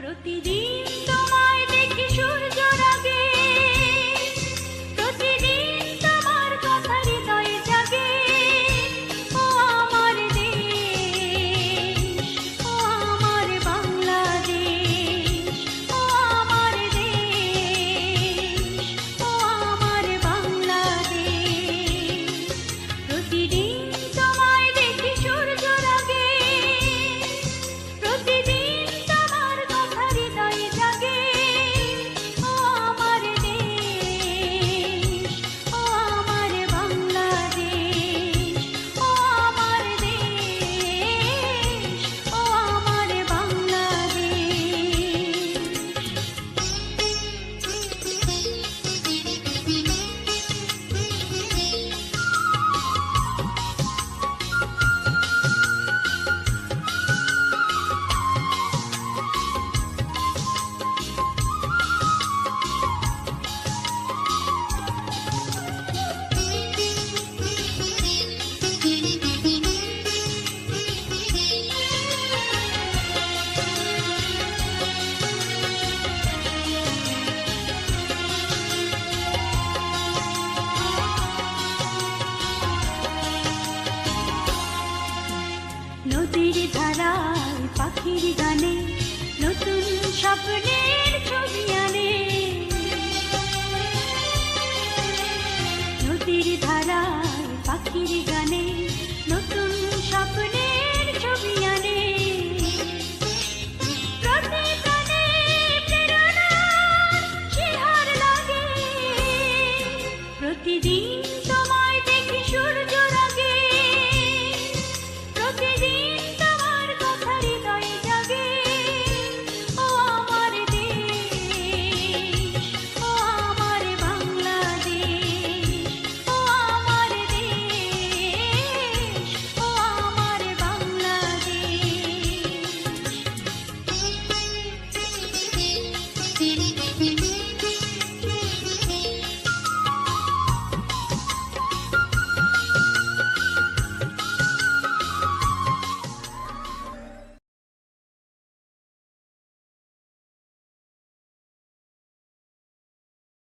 প্রতিদিন তোমায় দেখি সূর্য রাগে, প্রতিদিন তোমার কথা হৃদয়ে জাগে। ও আমার দেশ, ও আমার বাংলাদেশ, ও আমার দেশ, ও আমার বাংলাদেশ। প্রতিদিন তোমায় দেখি সূর্য রাগে, প্রতিদিন তোমার কথা হৃদয়ে জাগে। ও আমার দেশ, ও আমার বাংলাদেশ, ও আমার দেশ, ও আমার নদীর ধারায় পাখির গানে নতুন স্বপ্নের ছবি আনে। নদীর ধারায় পাখির গানে